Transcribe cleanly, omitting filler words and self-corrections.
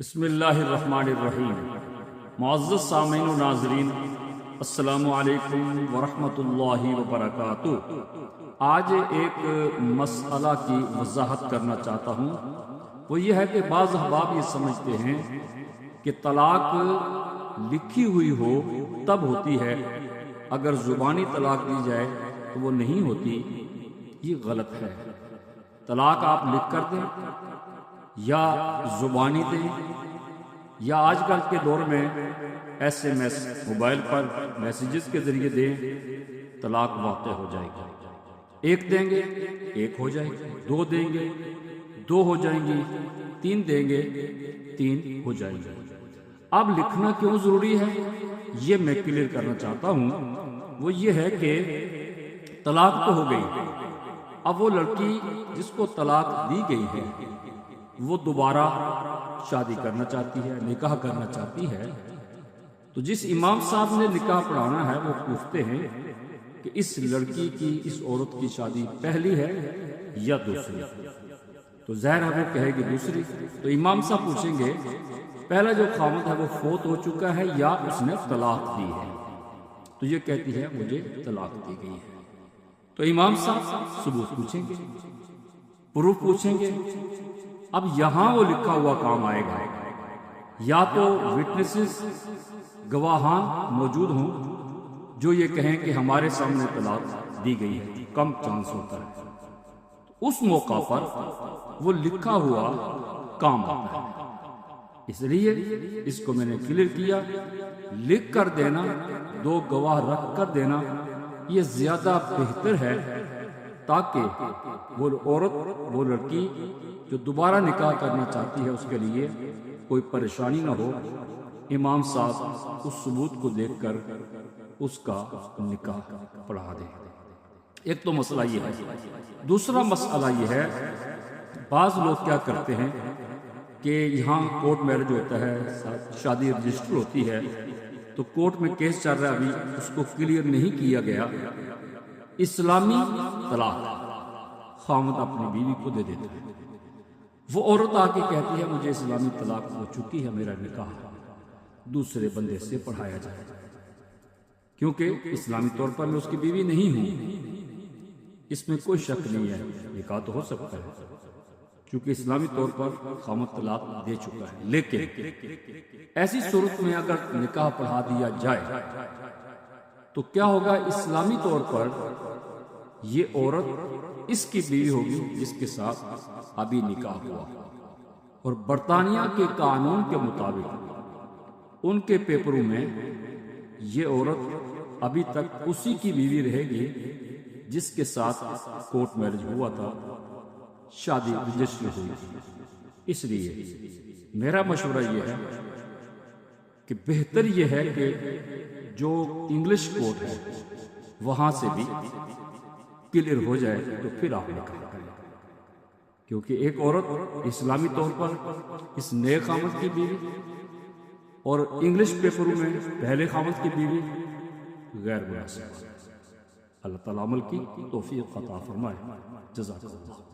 بسم اللہ الرحمن الرحیم۔ معزز سامعین و ناظرین، السلام علیکم ورحمۃ اللہ وبرکاتہ۔ آج ایک مسئلہ کی وضاحت کرنا چاہتا ہوں، وہ یہ ہے کہ بعض احباب یہ سمجھتے ہیں کہ طلاق لکھی ہوئی ہو تب ہوتی ہے، اگر زبانی طلاق دی جائے تو وہ نہیں ہوتی۔ یہ غلط ہے۔ طلاق آپ لکھ کر دیں یا زبانی دیں یا آج کل کے دور میں SMS موبائل پر میسیجز کے ذریعے دیں، طلاق واقع ہو جائے گی۔ ایک دیں گے ایک ہو جائے گی، دو دیں گے دو ہو جائیں گی، تین دیں گے تین ہو جائیں گے۔ اب لکھنا کیوں ضروری ہے یہ میں کلیئر کرنا چاہتا ہوں۔ وہ یہ ہے کہ طلاق تو ہو گئی، اب وہ لڑکی جس کو طلاق دی گئی ہے وہ دوبارہ شادی کرنا چاہتی ہے، نکاح کرنا چاہتی ہے، تو جس امام صاحب نے نکاح پڑھانا ہے وہ پوچھتے ہیں کہ اس لڑکی کی، اس عورت کی شادی پہلی ہے یا دوسری؟ تو ظاہر ہے وہ کہے گی دوسری۔ تو امام صاحب پوچھیں گے پہلا جو خاوند ہے وہ فوت ہو چکا ہے یا اس نے طلاق دی ہے؟ تو یہ کہتی ہے مجھے طلاق دی گئی ہے۔ تو امام صاحب ثبوت پوچھیں گے، پروف پوچھیں گے۔ اب یہاں وہ لکھا ہوا کام آئے گا، یا تو وٹنسز گواہان موجود ہوں جو یہ کہیں کہ ہمارے سامنے طلاق دی گئی ہے، کم چانس ہوتا ہے، تو اس موقع پر وہ لکھا ہوا کام آتا ہے۔ اس لیے اس کو میں نے کلیئر کیا، لکھ کر دینا، دو گواہ رکھ کر دینا یہ زیادہ بہتر ہے، تاکہ وہ عورت، وہ لڑکی جو دوبارہ نکاح کرنا چاہتی ہے اس کے لیے کوئی پریشانی نہ ہو۔ امام صاحب اس ثبوت کو دیکھ کر اس کا نکاح پڑھا دیں۔ ایک تو مسئلہ یہ ہے۔ دوسرا مسئلہ یہ ہے، بعض لوگ کیا کرتے ہیں کہ یہاں کورٹ میرج ہوتا ہے، شادی رجسٹر ہوتی ہے، تو کورٹ میں کیس چل رہا ہے، ابھی اس کو کلیئر نہیں کیا گیا، اسلامی طلاق خاوند اپنی بیوی کو دے دیتا ہے۔ وہ عورت آ کے کہتی ہے مجھے اسلامی طلاق ہو چکی ہے، میرا نکاح دوسرے بندے سے پڑھایا جائے، کیونکہ اسلامی طور پر میں اس کی بیوی نہیں ہوں۔ اس میں کوئی شک نہیں ہے، نکاح تو ہو سکتا ہے کیونکہ اسلامی طور پر خاوند طلاق دے چکا ہے، لیکن ایسی صورت میں اگر نکاح پڑھا دیا جائے تو کیا ہوگا؟ اسلامی طور پر یہ عورت اس کی بیوی ہوگی جس کے ساتھ ابھی نکاح ہوا، اور برطانیہ کے قانون کے مطابق ان کے پیپروں میں یہ عورت ابھی تک اسی کی بیوی رہے گی جس کے ساتھ کورٹ میرج ہوا تھا، شادی رجسٹر ہوئی تھی۔ اس لیے میرا مشورہ یہ ہے کہ بہتر یہ ہے کہ جو انگلش کورٹ ہے وہاں سے بھی کلیئر ہو جائے تو پھر آپ نکاح کریں، کیونکہ ایک عورت اسلامی طور پر اس نئے خاوند کی بیوی اور انگلش پیپروں میں پہلے خاوند کی بیوی غیر مناسب۔ اللہ تعالیٰ عمل کی توفیق عطا فرمائے۔ جزاک اللہ۔